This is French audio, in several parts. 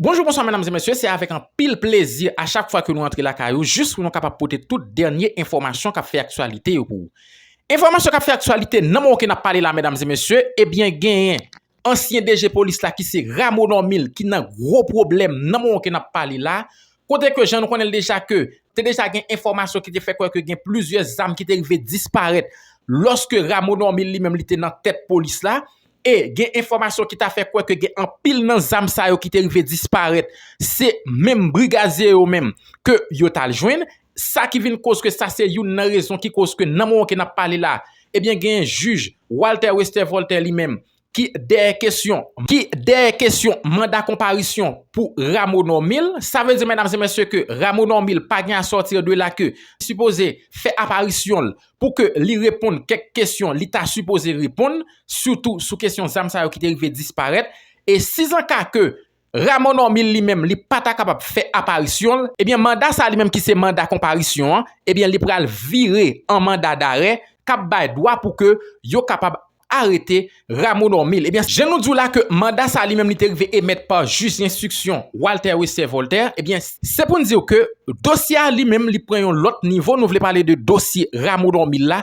Bonjour, bonsoir mesdames et messieurs, c'est avec un pile plaisir à chaque fois que nous entrons la caillou, juste pour nous capable porter toute dernière information qui fait actualité pour vous. Information qui fait actualité, non mon qui n'a parlé là mesdames et messieurs, eh bien gagne ancien DG police là qui c'est Ramonon Mil qui n'a gros problème, non mon qui n'a parlé là. Côté que j'en connais déjà que t'es déjà gain information qui te fait quoi que gain plusieurs âmes qui t'arrivé disparaître lorsque Ramonon Mil lui-même était dans tête police là. Et gen information qui t'a fait quoi que gen en pile nan zam sa yo qui t'est arrivé disparaître, c'est même brigadier yo même que yo t'a joindre. Ça qui vient cause que ça c'est une raison qui cause que nan moment qui n'a parlé là, eh bien gen un juge Walter Wester Voltaire lui-même qui des questions mandat comparution pour Ramonon Mil. Ça veut dire mesdames et messieurs que Ramonon Mil pas gain à sortir de là que supposé fait apparition pour que lui réponde quelques questions, lui t'a supposé répondre surtout sous question zam sa yo qui arrivé disparaître et si en cas que Ramonon Mil lui-même li pas capable faire apparition, eh bien mandat ça lui-même qui c'est mandat comparution, eh bien li pral virer en mandat d'arrêt cap bay droit pour que yo capable arrêter Ramonon Mil. Eh bien, je nous dis là que mandat ça lui-même était arrivé émettre par juge d'instruction Walter Wester Voltaire. Eh bien, c'est pour nous dire que dossier lui-même li prend l'autre niveau. Nous voulons parler de dossier Ramonon Mil là.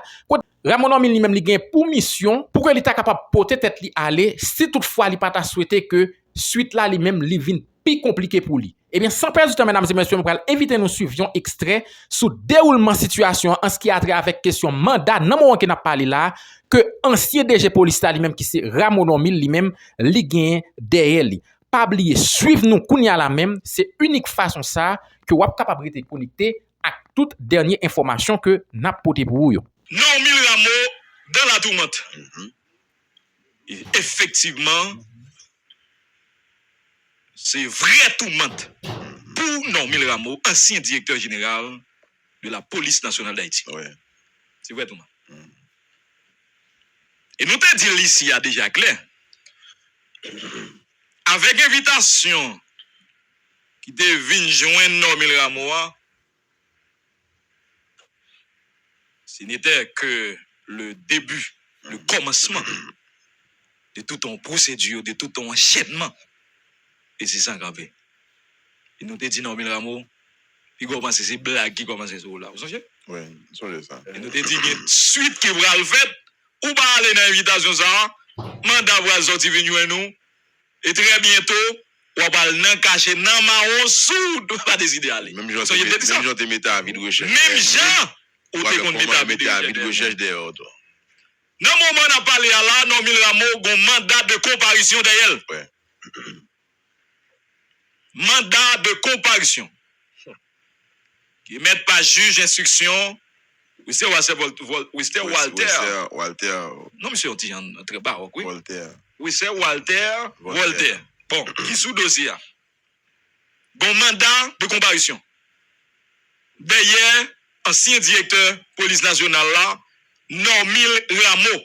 Ramonon Mil lui-même li gagne pour mission pour que l'état capable porter tête li aller si toutefois li pas ta souhaité que suite là lui-même li vinn plus compliqué pour lui. Eh bien, sans perdre du temps, mesdames et messieurs, nous allons inviter nous suivions extrait sous déroulement situation en ce qui a trait avec question mandat, non moment qui n'a parlé là, que ancien DG police lui-même qui c'est Ramonon Mil lui-même, li gagne derrière lui. Pas oublier, suivre nous kounya la même, c'est unique façon ça que vous êtes capable de connecter à toute dernière information que n'a porté pour vous. Non, Mil Rameau dans la tourmente. Effectivement, c'est vrai tourmente pour non Mil Rameau, ancien directeur général de la police nationale d'Haïti. Ouais. C'est vrai tourmente. Et nous te dit ici a déjà clair. Avec invitation qui devine joindre non Mil Rameau, ce n'était que le début, le commencement de tout ton procédure, de tout ton enchaînement. Et c'est ça grave. Et nous te dit non Mil Rameau, il commence ces blagues qui commencent sur là. Vous savez? Oui, c'est ça. Et nous te dit suite qui va le faire, ou pas aller dans l'invitation ça, mandat va sortir venir nous, et très bientôt, on va aller cacher dans marron sous, pas décider aller. Même gens te mettent à vie de recherche. Même gens, ou te qu'on met à vie de recherche dehors. Non, moment on a parlé à là, non Mil Rameau, un mandat de comparution derrière. Ouais. Mandat de comparution. Qui met pas juge d'instruction. Wister Walter. Non, monsieur, on dit en très baroque, oui. Walter. Wister Walter. Bon, qui sous dossier? Bon mandat de comparution. Derrière, ancien directeur police nationale là, non Mil Rameau.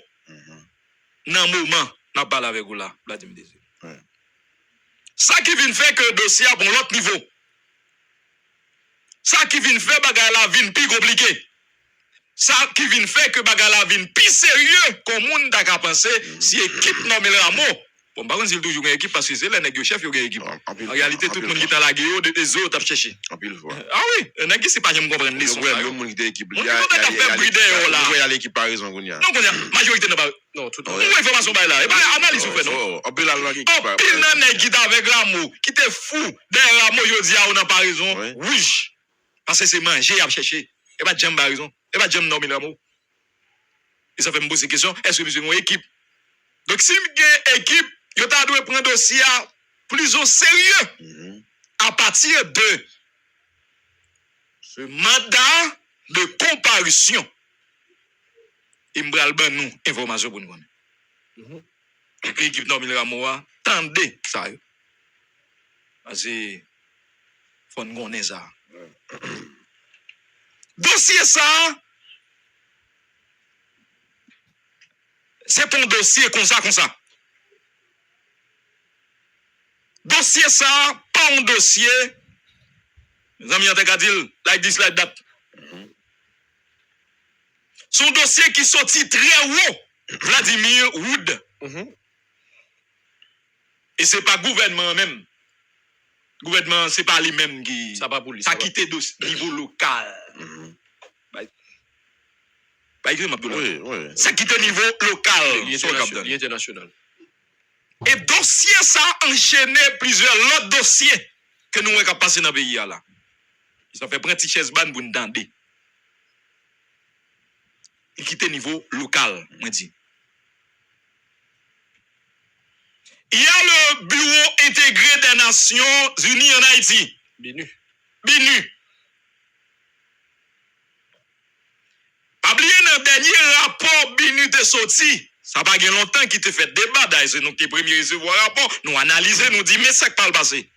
Dans le moment, on parle avec vous là, Vladimir Désir. Ça qui vient faire que le dossier a bon l'autre niveau. Ça qui vient faire bagay la vin plus compliqué. Ça qui vient faire que bagay la vin plus sérieux comme monde t'a pensé si équipe non Mil Rameau. Bon par contre c'est toujours une équipe parce que c'est les nèg chef yo une équipe. En réalité tout le monde qui t'a la guerre des autres t'a cherché. En pile fois. Ah oui, nèg c'est pas j'aime comprendre les sons. Ouais, le monde qui équipe. Il y a l'équipe par raison qu'on y a. Non qu'on y a majorité non tout le monde information ba là. Et pas analyse ou fait non. On peut la langue équipe. Pile nan nèg qui t'a avec Rameau, qui te fou derrière Rameau yo di a on n'a pas raison. Oui. Parce que c'est manger à chercher. Et pas j'aime pas raison. Et pas j'aime non Mil Rameau. Et ça fait me poser question, est-ce que monsieur une équipe? Donc si une équipe, yo t'a dû prendre dossier plus au sérieux à partir de ce mandat de comparution. Il me bral ben nous information pour nous connaître. L'équipe non Mil Rameau tendez ça. Parce que faut nous connaître ça. Dossier ça, c'est ton dossier comme ça. Dossier ça, pas un dossier. Mes amis, on t'a dit, like this, like that. Son dossier qui sortit très haut, Vladimir Wood. Et c'est pas gouvernement même. Gouvernement, c'est pas lui-même qui. Ça pas pour lui. Ça quitte niveau local. Bah, écoutez, Oui. ça quitte niveau local. International. Et dossier ça enchaîné plusieurs autres dossiers que nous avons passé dans le pays là. Ça fait prendre une chaise ban pour nous demander. Il quitte niveau local, moi dit. Il y a le Bureau intégré des Nations Unies en Haïti. BINU. Pas oublier dans le dernier rapport BINU de sorti. Ça n'a pas longtemps qui te fait débat d'ailleurs. C'est nous qui premier recevoir rapport. Nous analyser, nous dire mais ça qui parle passé.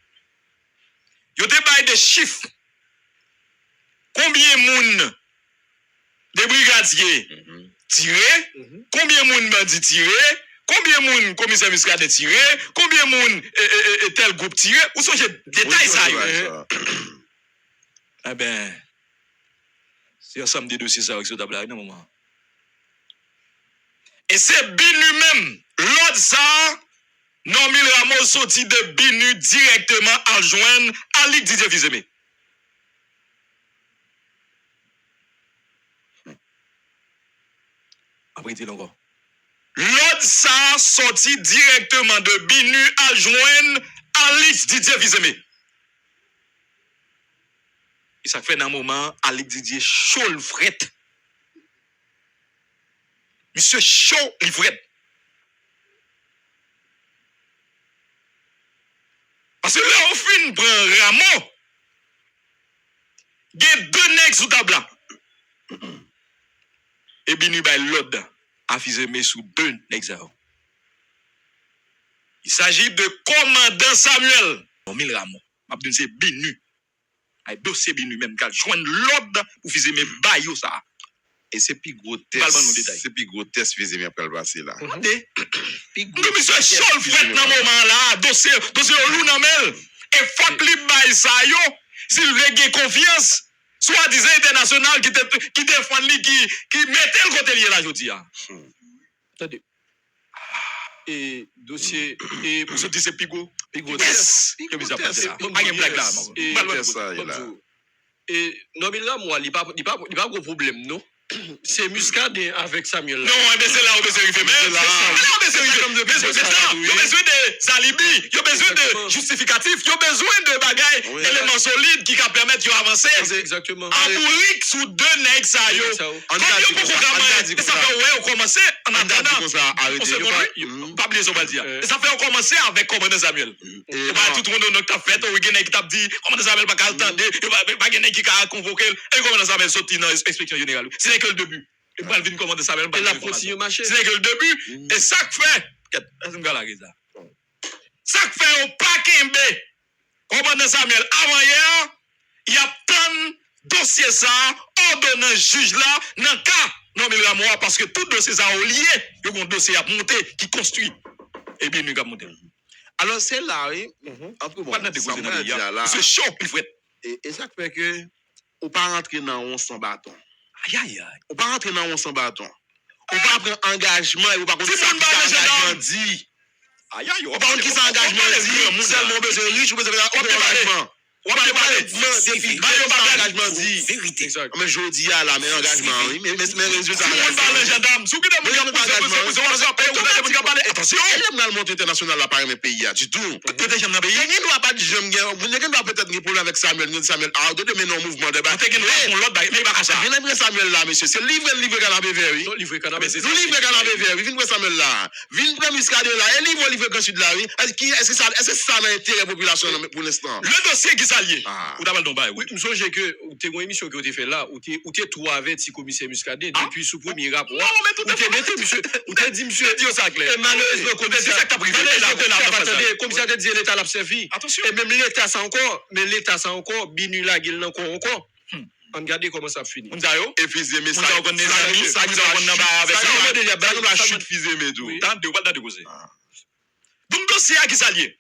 Yo débat des chiffres. Combien de monde de brigadiers tirés? Combien de monde bandits tirés? Combien de monde commissaire muscade tiré? Combien de monde tel groupe tiré? Où sont les détails ça? Eh ben, c'est ensemble des dossiers ça avec ce tableau dans moment. Et c'est BINU même, l'autre ça, Normil Ramos sorti de BINU directement à joindre à Ligue Didier Fils-Aimé. Après, il encore. L'autre ça sorti directement de BINU à joindre Alix Didier Fils-Aimé. Et ça fait dans un moment, Alix Didier chaud le fret. Monsieur chaud le fret. Parce que là, au fin, prend Ramon. Il y a deux nègres sous table. Et BINU by l'autre. Affisé sous deux nègres. Il s'agit de commandant Samuel. Normil Ramos. Mabdun c'est BINU. Un dossier BINU même qu'à joindre l'autre pour faire mes baillots ça. Et c'est plus gros test. C'est plus gros test faisait bien après le passer là. Monsieur Chol fait dans moment là, dossier loup namel et faut li bail ça yo, s'il veut gagner confiance, soit disant international qui défend lui qui mettait le côté lié là jodi a. Attendez. Et dossier et pour se dire c'est pigo. Yes. Que bizarre pas ça. Pas une blague là. Et Normil là moi il pas gros problème non. C'est Muscade avec Samuel. Non, mais c'est là où besoin de faire. Mais là, il y a besoin des alibis, il y a besoin de justificatifs, il y a besoin de bagailles, éléments solides qui permettent d'avancer. Exactement. En bourrique sous deux nègres, ça y est. On fait commencer en attendant. Pas oublier son dire. Ça fait commencer avec commandant Samuel. Et tout le monde a fait, on a qui t'a dit, commandant Samuel pas attendre, pas gagner qui a convoqué, et commandant Samuel sorti dans l'inspection générale. C'est que le début. Et pas venir commander Samuel. Et la continue marcher. C'est que le début. Et ça fait. Ça fait au Pakembe. Commandant Samuel, avant hier, il y a tant de dossiers ça, ordonnant juge là, dans le cas, Normil Ramos, parce que tout dossier ça est lié, il y a un dossier à monter qui construit. Et bien, nous avons monté. Alors, c'est là, oui. En tout cas, c'est chaud, il faut être. Et ça fait que, on pas rentrer dans 11 sans bâton. Aïe, aïe, aïe. On pas rentrer dans 11 sans bâton. On va prendre engagement et on va prendre engagement dit. Aïe, aïe, on va prendre qui s'engagement dit. Seulement besoin riche ou besoin d'engagement. On va parler de engagement dit. Vérité. Mais je dis à la mais engagement, oui. Mais résultat. Tout le monde parle gendarme. Sous qui attention. Elle a le monde international là par mes pays du tout. Peut-être j'aime dans pays. Il ne doit pas dire j'aime bien. Il ne doit peut-être problème avec Samuel ah de mais non mouvement de bataille. Mais pas ça. Il aime Samuel là monsieur. C'est livre canapé vert oui. Livre canapé. Nous livre canapé vert. Vinn Samuel là. Vinn prendre Muscade là. Et livre grand sud là oui. Est-ce que ça a intérêt population pour l'instant. Le dossier qui s'allie. Ou d'abord don bail. Oui, nous songe que tu une émission que tu fait là où tu trouvé avec si commissaire Muscade depuis sous premier rapport. Non, mais tout à fait monsieur. Ou t'as dit monsieur dit ça clair. Et malheureusement commissaire ça t'a privé. Commissaire a dit l'état l'a servi. Attention. Et même l'état ça encore BINU là il encore. On regarde comment ça finit. On d'ailleurs et puis mais ça avec la chute fusée mais tout. Tant de quoi de causer. Donc dossier qui s'allie.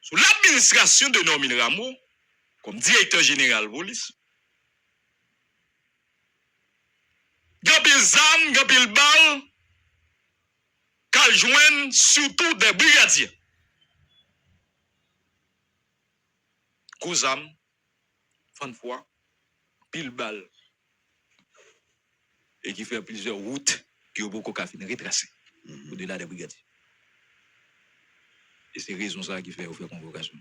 Sous l'administration de Normil Ramos, comme directeur général police, Gapil Zam, Gapil Bal, qu'elle joigne surtout des brigadiers. gros âme, fan fois, pile balle. Et qui fait plusieurs routes qui ont beaucoup qu'à finir retracer au-delà des brigadiers. Et c'est raison ça qui fait faire convocation.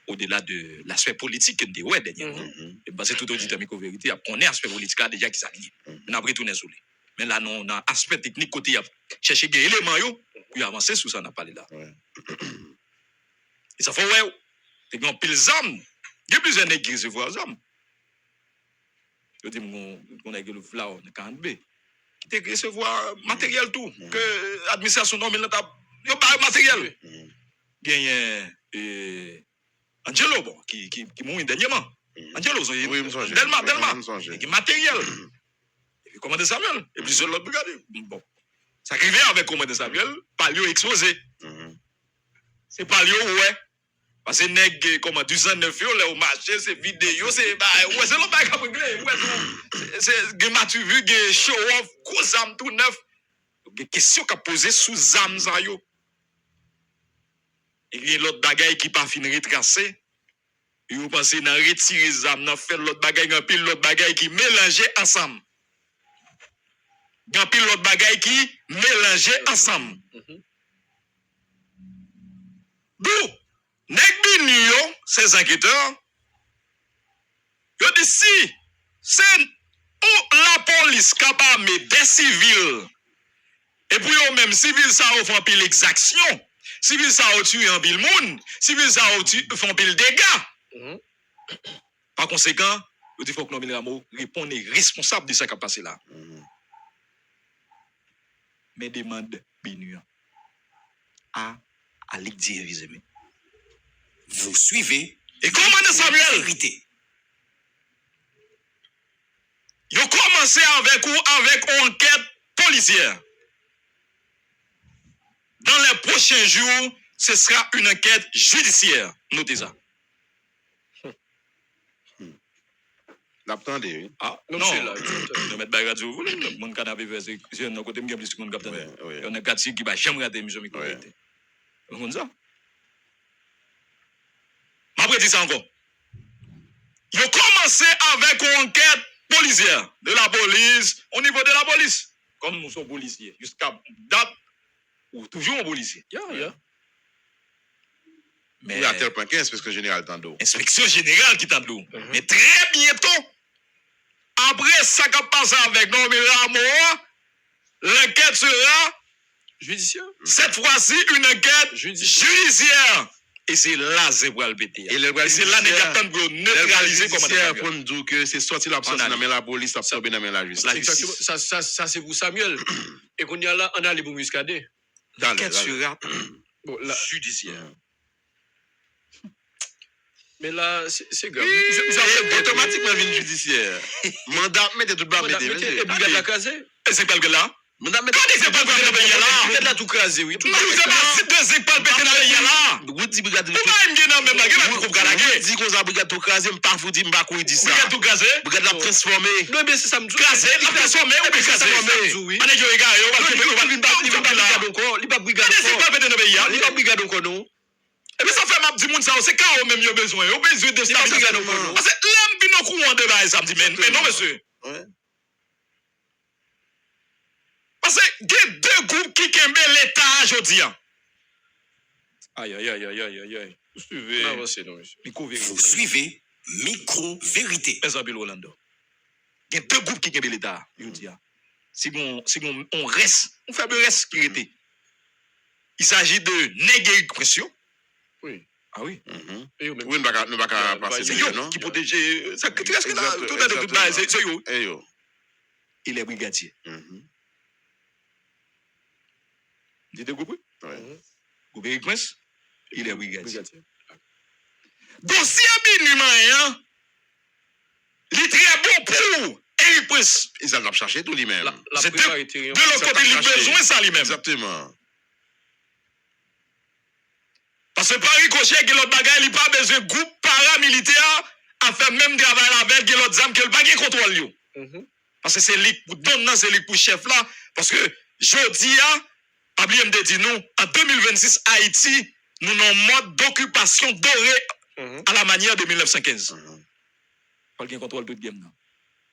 Au-delà de l'aspect politique que nous avons dernièrement. Et parce que tout auditeur micro-vérité, on est aspect politique là déjà qui s'allie. On a pris tout sur lui. Mais là, non, on a aspect technique côté, chercher des éléments, puis avancer sur ça, on a parlé là. Et ça fait, ouais, t'es grand pile d'âmes. Il y a plusieurs nègres qui recevront des âmes. Je dis, on a le flower, on a 40B. Qui te recevoir matériel tout. Que l'administration non, mais là, il y a matériel. Il y a Angelo, bon, qui mourit dernièrement. Angelo, Delma, qui matériel. Et puis, commandant Samuel, et puis, sur l'autre brigade. Bon. Ça arrivait avec commandant Samuel, palio exposé. C'est palio, ouais. Parce que nèg comme 209 yo là au marché c'est vidéo c'est ouais c'est l'autre bagarre ouais c'est matu vu que show off gros âme tout neuf des questions qu'a posé sous âme ça yo et il y a l'autre bagaille qui pas fin retracer yo pensez dans retirer âme dans faire l'autre bagaille en pile l'autre bagaille qui mélanger ensemble en pile l'autre bagaille qui mélanger ensemble d'où nèg bini yo, ces enquêteurs, yo dit si c'est la police capable des civils, et puis yo même civils ça font pile exaction, civils ça tué en pile monde, civils ça font pile dégâts. Par conséquent, yo dit faut que Nomil Rameau réponde responsable de ça qui a passé là. Mais demande bini à l'exir visiblement. Vous suivez. Et commandant Samuel, Vérité. ils ont commencé avec une enquête policière. Dans les prochains jours, ce sera une enquête judiciaire. Notez ça. L'attendez, oui. Ah, Non, non. c'est là. Je vais mettre radio. Vous voulez, mon canapé, c'est un côté, je plus de monde capitaine. On a 4 qui va jamais rater l'émission micro-vérité. Vous comprenez ça? Après, dis ça encore. Ils ont commencé avec une enquête policière de la police, au niveau de la police. Comme nous sommes policiers, jusqu'à date, ou toujours un policier. Mais Oui, à tel point qu'est-ce que général Tando. inspection générale qui tente l'eau. Mais très bientôt, après ça qui passe avec Nomil Rameau, l'enquête sera, Judiciaire. cette fois-ci, une enquête judiciaire. Et c'est là que c'est pour le péter. Et c'est là que pour neutraliser comme on pour nous dire que c'est sorti l'absence dans la police, absorbé dans la justice. Exactement. Ça c'est pour Samuel. Et qu'on y a là, on a les bons muscadés. L'enquête sera Bon, là, judiciaire. mais là, c'est grave. Automatiquement, une judiciaire. Mandat, mettez tout le bas, mettez. Et brigade la casée. Et c'est pas le là. Mandat, Quand c'est pas le pays là. Peut-être là tout crasé, oui. Vous avez pas de c'est pas le pays là. vous dites brigade Vous pas me dire même là, vous vous dites qu'on a brigade tout crasé, m'pas vous dites m'pas quoi dit ça. Brigade tout gazé. Brigade l'a transformé. Non, mais c'est ça me dit. Gazé, la transformé ou bien gazé. Oui. Allez, yo gars, yo Il va brigade encore. Il va brigade c'est encore. pas le pays là. Il va brigade encore, non? Et puis ça fait m'a dit moun ça c'est quand même yo besoin. Yo besoin de stabilisation. Parce que l'homme bi non courant de bail ça me dit mais non monsieur. Ouais. Parce que il y a deux groupes qui kembe l'état aujourd'hui. Aïe. Vous suivez. Avancez, non, monsieur. Vous suivez Micro-Vérité. Isabelle Orlando. Il y a deux groupes qui kembe l'état aujourd'hui. Si on reste, on fait le reste qui était. Il s'agit de néger pression. Oui. Ah oui. Et eux même. Oui, nous ne va pas passer C'est de yo non. qui protège. Ça qu'est-ce que là tout Exactement. c'est yo. Eh yo. Il est brigadier. Dit de groupe. Ouais. Groupe Eric Prince. Il est brigadier. Brigadier. Dossier Biniman, il est très bon pour Eric Prince. Ils allaient chercher tout lui-même. La C'est précarité. de l'autre côté, il a besoin de ça lui-même. Exactement. Parce que par ricochet, il y a l'autre bagaille, il n'a pas besoin de groupe paramilitaire à faire même travail avec l'autre âme qui n'a pas de contrôle. Parce que c'est lui pour donner, c'est lui pour chef là. Parce que je dis, pas oublier me dire nous, en 2026, Haïti, nous avons un mode d'occupation doré à la manière de 1915. Pas de contrôle tout game.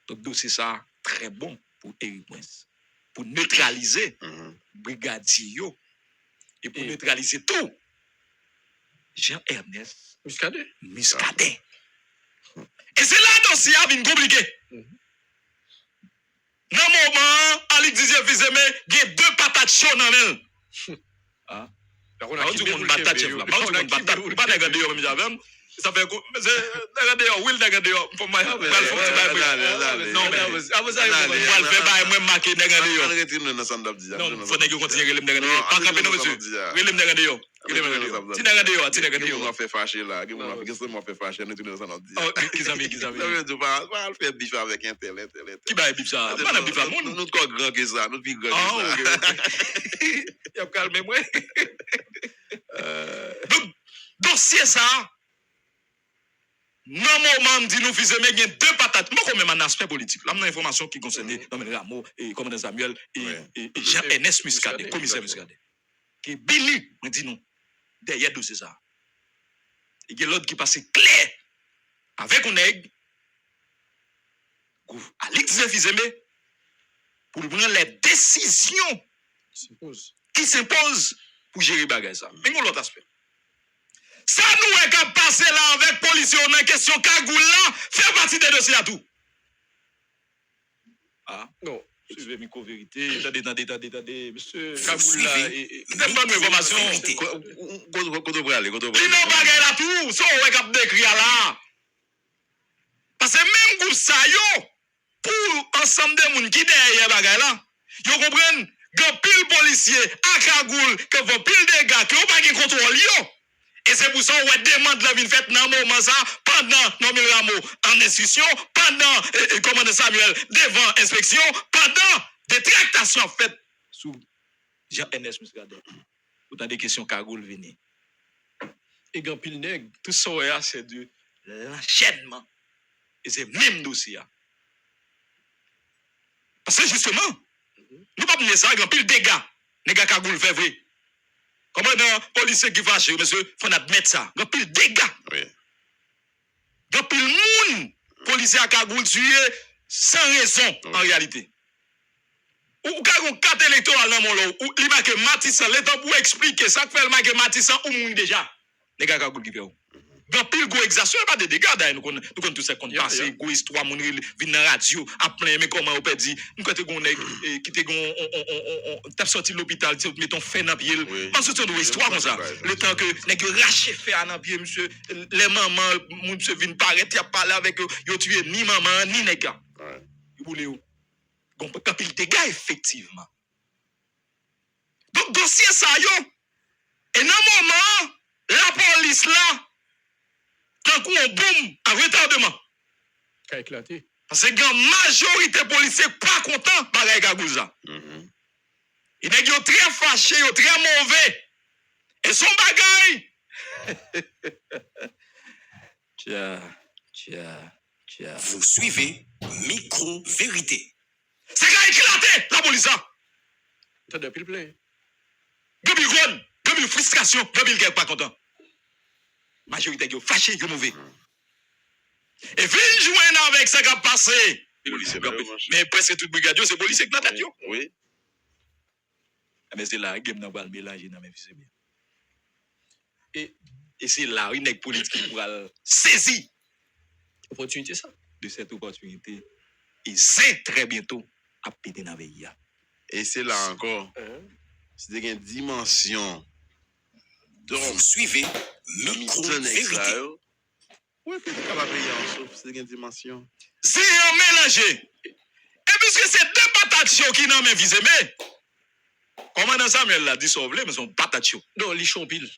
Donc, dossier ça, très bon pour Eric Prince. Pour neutraliser brigadier et pour neutraliser tout. Jean-Ernest Muscadet. Et c'est là que le dossier a bien compliqué. Dans le moment, Ali disait, il y a 2 patates chaudes dans elle. Ah, on a dit qu'on patate chef là. On a dit qu'on patate, pas de d'ailleurs même ça fait c'est d'ailleurs Will d'ailleurs pour moi. Non, mais ah vous savez on va faire pas même marquer d'ailleurs. Non, faut que continuer le d'ailleurs. Pas camper non monsieur. Le d'ailleurs. Si d'ailleurs, on va faire fâcher là, on va faire fâcher nous tous ensemble. Oh, qui amis. Ça veut dire pas faire bif avec internet. Qui va bif ça? Pas la bif là, nous quoi grand que ça, nous plus grand que ça. Il a calmé moi. Donc dossier ça non moment dit nous fils mais il y a 2 patates moi comme un aspect politique là, information qui concerne Dominique Rameau et commandant Samuel et Jean-Ernest Muscadet, commissaire Muscadet. Qui Billy me dit nous derrière dossier ça. Et il y a l'autre qui passe clair avec un nègre Alex Fizeme pour prendre les décisions qui s'imposent pour gérer bagage ça. Mais l'autre aspect. Ça nous est qu'à passer là avec policiers en question cagoule là, fait partie des dossiers à tout. Ah non, suivez micro vérité, attendez, monsieur cagoule là et c'est bonne information. Quand on aller, il n'a pas là tout, ça on est qu'à décrire là. Parce que même groupe ça yo pour ensemble des gens qui derrière bagage là, yo comprennent, grand pile policier à cagoule que vont pile des gars qui ont pas de contrôle yo. Et c'est pour ça qu'on demande la vie faite dans le moment ça, pendant Nomil Rameau en institution, pendant commandant Samuel devant inspection, pendant des tractations faites sous Jean-Ernest Muscadet. Autant des questions cagoule venir. Et grand pile nègre, tout ça c'est de l'enchaînement. Et c'est même dossier. Parce que justement, nous pas mener ça, grand pile dégâts, nègre cagoule fait vrai. Comment dans policier qui fâche, monsieur, faut admettre ça. Il y a pile dégâts. Oui. Il y a pile monde, policier à cagoule tué sans raison, en réalité. Ou quand on 4 électoraux dans mon lot, ou il marque Matissan, l'état pour expliquer ça que fait le marque Matissan ou moun déjà. Les gars cagoule qui fait où? Il y a pile go exaction, pas de dégâts d'ailleurs, nous connaissons tout ça qu'on passe, go histoire, moun viennent dans la radio, à plein, mais comment on peut dire, nous quand qui te on tape sorti de l'hôpital, mettons fait dans pied, parce que c'est une histoire comme ça. Le temps que nèg raché fait dans pied, monsieur, les mamans, monsieur viennent paraître, y a parlé avec eux, yo tué ni maman, ni nèg. Ouais. Vous voulez où? Gon pas pile dégâts effectivement. Donc dossier ça yo. Et dans moment, la police là tant qu'on boum à retardement. Qui a éclaté. Parce que la majorité policiers pas content par Gagouza. Ils sont très fâchés, très mauvais. Et son bagaille. Tiens. Vous suivez Micro-Vérité. C'est qui a éclaté la police. T'as depuis le plein. Depuis gronde, depuis frustration, depuis le pas content. Majorité est fâchée, est mauvais. Et viens joindre avec ça qui a passé. Mais presque tout brigadier, c'est policier qui n'a pas tête. Oui. Mais c'est là, game n'a pas le mélange dans mes fils. Et c'est là, une politique pour saisir opportunité ça. De cette opportunité. Et c'est très bientôt à péter dans le pays. Et c'est là encore. C'est une dimension. Vous suivez Micro-Vérité. Oui, peut-être qu'elle va payer en souffle, c'est une dimension. C'est un mélangé. Et puisque c'est 2 patates chaudes qui n'ont même visé, mais commandant Samuel l'a dit sauvé, mais son patates chaudes. Non, les chompil.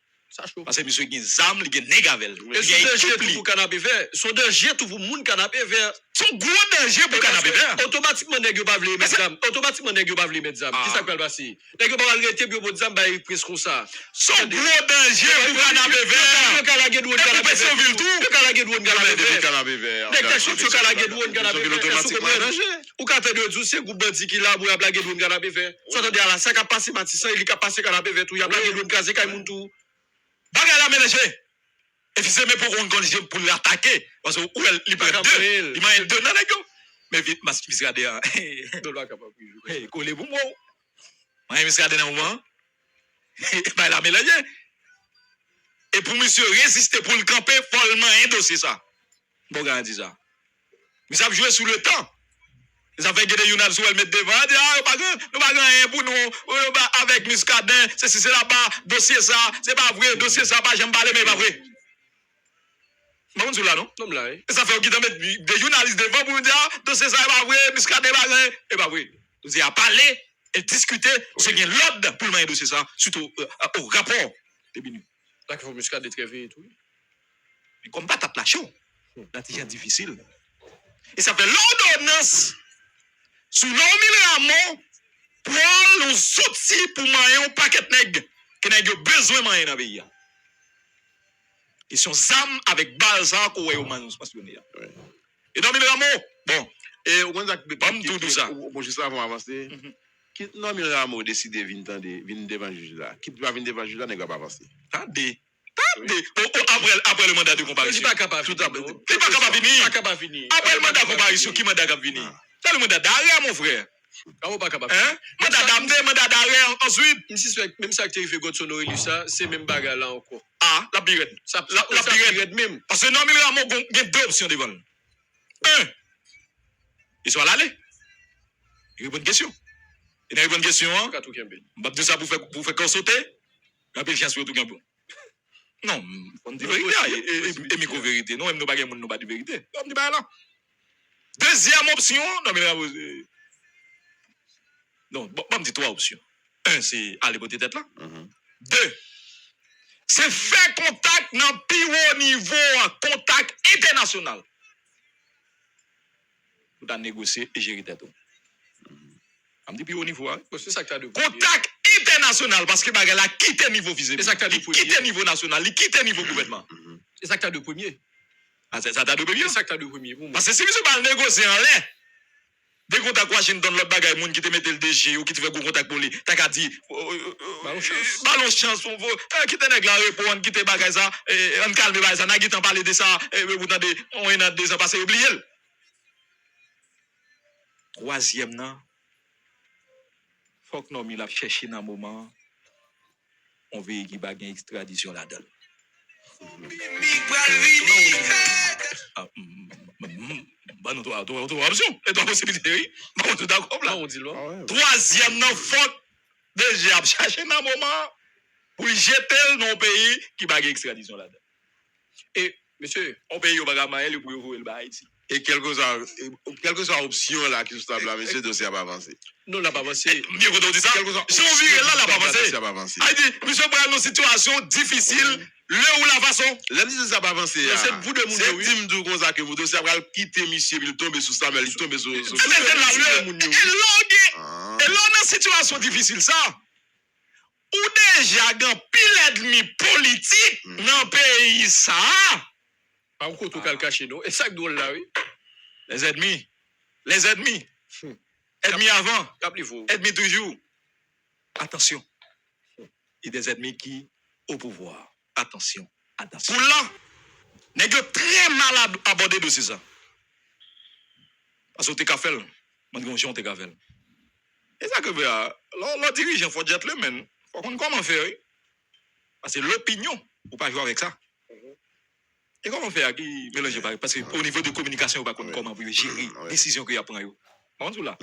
Parce que monsieur qui zam, il est négavel. Et son danger pour canapé vert. Son danger tout le monde canapé vert. Son gros danger pour canapé vert. Automatiquement nèg pas vle mettre zam. Automatiquement nèg pas vle mettre zam. Qui ça peut passer? Nèg pas arrêter bio pour zam ba prise comme ça. Son gros danger pour canapé vert. Le canapé douane canapé vert. Le canapé douane Canapé vert. Nèg ta chute canapé douane canapé vert. Automatiquement danger. Ou quand te de c'est groupe bandi qui là pour y a blaguer douane canapé vert. Soit à dire là ça qu'a passé Matissan, il qu'a passé canapé vert tout, y a blaguer douane casé kay moun tout. Bagay la mélanger. Et puis c'est même pour l'attaquer. Parce que où il peut deux. Il m'a deux dans les gars. Mais vite, ma fils regardez. Collez vous moi. Moi, je regardez dans le moment. Bah, la mélanger. Et pour monsieur résister pour le camper, follement un dossier ça. Bon, gars, dit ça. Mais ça joué sous le temps. Ça fait que des Younal sous elle mettre devant. Nous pas rien pour nous. Avec Muscadin, c'est là-bas, dossier ça. C'est pas vrai, dossier ça, pas j'aime parler, mais pas vrai. Bon, tu là, non? Non, là, Ça fait qu'ils mettent des journalistes devant pour nous dire, dossier ça, c'est pas vrai, Muscadin, pas rien. Et pas vrai. Nous disons, parler et discuter, c'est qu'il y a l'ordre pour le dossier ça, surtout au rapport des minutes. Là, qu'il faut Muscadin très vite et tout. Mais comme pas tape la chaud, là, c'est difficile. Et ça fait l'ordonnance. Sous nos Ramon, pour nous sortir pour manger un paquet de nègres qui n'a besoin de manger dans le pays. Ils sont armes avec balles qu'on est au manus passionné. Et dans le Ramon, bon, Et on a tout ça. Bon, juste avant d'avancer, qui non mais Ramon décide de venir devant le juge là. Qui doit venir devant le juge là n'est pas avancer. Attendez. Après le mandat de comparution. Il n'est pas capable de venir. Il n'est pas capable de venir. Après le mandat de comparution, qui mandat capable de venir? C'est le mandat d'arrêt, mon frère. Comment pas capable? Mandat d'amener, mandat d'arrêt ensuite. Même ça qui fait Godson Aurélie, ça, c'est même bagarre là encore. Ah, la pirate. La pirate même. Parce que non, mais Ramon, il y a deux options devant. Un, ils sont à l'aller. Il y a une bonne question. Il y a une bonne question. Je vais dire ça pour faire qu'on saute. Il y a une chance pour tout gagner. Non, on dit vérité. Et micro-vérité. Non, même nous ne nous pas de vérité. On dit là. Deuxième option, non, mais non, bon, on dit trois options. Un, c'est aller côté tête là. Deux, c'est faire contact dans le plus haut niveau, contact international. Pour négocier et gérer tête. On dit plus haut niveau. C'est ça que tu as de contact international, parce que bagarre la quitte niveau physique. C'est ça que tu as de premier. Quitte niveau national, il quitte niveau gouvernement. C'est ça que tu as de premier. Ah, c'est ça que tu as de premier? C'est ça que tu as de premier. Parce que si vous ne négocier en l'air, dès qu'on t'a Washington, l'autre bagaille, moun qui te mette le DG ou qui te fait contact pour lui, t'as qu'à dire, ballon chance, qui te nègre la répondre, qui te bagaille ça, on calme bagaille ça, n'a qui t'en parler de ça, vous t'entendez, on est dans des ans passés, oubliez. Troisième, non, faut que nous, il a cherché dans un moment, on veut qu'il y ait une extradition là-dedans. Bah non, toi option. Et toi possibilité. Bon, tout d'accord là. On dit là. Troisième, non, faut déjà chercher dans un moment pour jeter dans pays qui va extradition là-dedans. Et, monsieur, on paye au Bagama, le pour ouvrir le bar ici. Et quelque soit option là qui stable là, monsieur, dossier n'a pas avancé. Non, n'a pas avancé. Mieux qu'on dit ça. Si on vire là, n'a pas avancé. Il dit, monsieur, pour une situation difficile, le ou la façon. L'homme dit ça n'a pas avancé. C'est vous de mon c'est Tim comme ça que vous dossier va quitter monsieur, il tombe sous ça, mais il tombe sur. C'est là, et là, dans situation difficile, ça. Ou déjà, un pile ennemi politique dans le pays, ça. Pas encore tout le caché, non? Et ça que drôle là, oui. Les ennemis. Ennemis avant. Ennemis toujours. Attention. Il y a des ennemis qui au pouvoir. Attention. Pour là, n'est très mal abordé de ça. Parce que tu es café. Moi, je suis café. Et ça que le dirigeant, il faut dire le même. Il faut qu'on comment faire. Parce que l'opinion, ou pas jouer avec ça. Et comment faire qui mélange pas? Parce qu'au niveau de communication, on ne comment gérer les décisions qu'il y a pour eux. Là.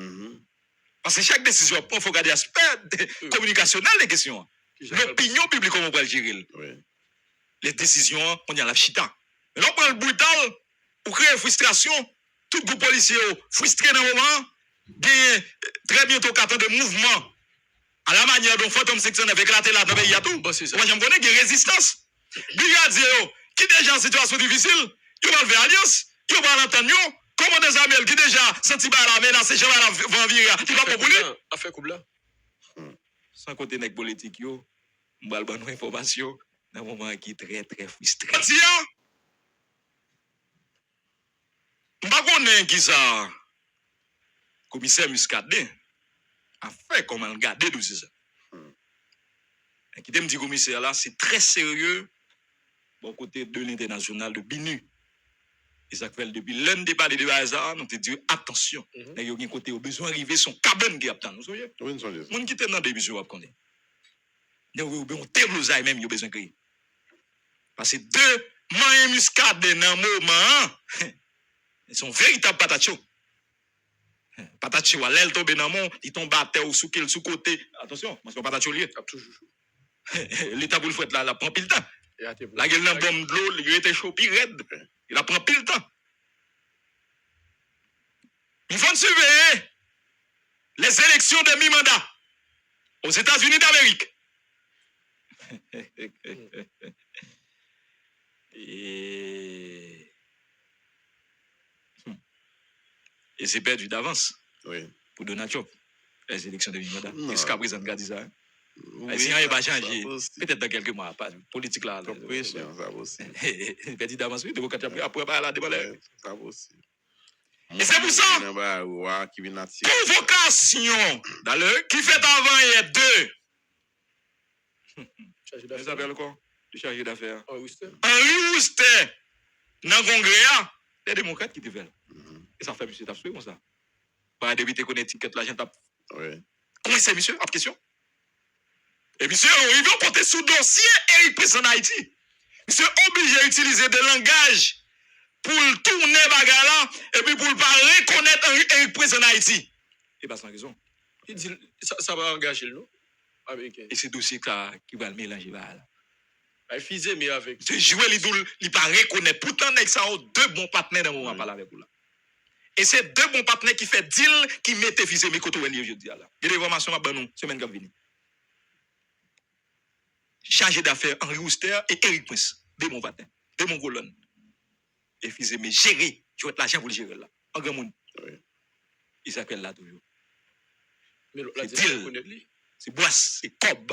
Parce que chaque décision, il faut regarder l'aspect communicationnel des questions. L'opinion publique, comment on va le gérer. Les décisions, on y a la chita. Mais là, on prend le brutal pour créer frustration. Tout groupe policier frustré dans le moment, gagne très bientôt 4 ans de mouvement. À la manière dont Phantom Section avait éclaté là dans le pays, il y a tout. Moi, je me connais qu'il y a résistance. Brigadier, qui déjà en situation difficile, il va lever alliance, il va l'entendre, comment des amis qui déjà senti par la menace, je vais l'envirer, il va pas bouler. Affaire couple là. Sans côté nèg politique, yo, on va avoir une information dans un moment qui est très, très frustré. Je ne sais pas qui ça, commissaire Muscadet, a fait comment le garder tout ça. Et qui me dit commissaire là, c'est très sérieux bon côté de l'international de BINU. Et ça fait depuis l'un des parler de hasard, nous te dit attention. Il y a un côté au besoin d'arriver son cabane qui attend. Vous voyez? Oui, nous Moun qui était dans des besoins, vous connaissez. Il y a un tableau même, il y a besoin de créer. Parce que deux mains muscades dans le moment, ils sont véritables patacho. Patacho, à l'aile tombe dans le monde, ils tombent à terre ou sous côté. Attention, parce que patacho lié. L'État pour le faire là, la prend pile temps. La gueule dans bombe de l'eau, il était chaud, puis raide. Il a pris pile temps. Il faut suivre les élections de mi-mandat aux États-Unis d'Amérique. Et c'est perdu d'avance pour Donald Trump. Les élections de mi-mandat. Est-ce qu'à présent, regarde ça? Si rien va changer, peut-être dans quelques mois, pas politique là. Perdu d'avance, oui, après, la débat. Et c'est pour ça, convocation, qui fait avant hier deux. Ça s'appelle quoi? Le chargé d'affaires. Henri Ouster, dans le Congrès, les démocrates qui te veulent. Et ça fait monsieur t'absolu comme ça. Pas d'éviter qu'on étiquette l'argent tape. Comment c'est monsieur? Pas de question. Et monsieur, il va porter sous dossier Eric Prince en Haïti. Monsieur obligé d'utiliser des langages pour tourner bagarre et puis pour ne pas reconnaître Eric Prince en Haïti. Et pas sans raison. Il dit, ça va engager le nom américain. Et c'est dossier qui va le mélanger. Il fisé, mais avec. Ce joueur, il va reconnaître. Pourtant, il y a deux bons partenaires dans le moment parler avec vous là. Et c'est deux bons partenaires qui font deal, qui mettent fisé mes côtés je dis là. Il y a des informations à nous, semaine qui vient. Chargé d'affaires Henri Ouster et Eric Prince, deux bons partenaires, deux bons colonnes. Et fisé mais gérer, je vais l'argent pour le gérer là. En grand monde. Il s'appelle là toujours. Mais là, c'est boisse, c'est cob.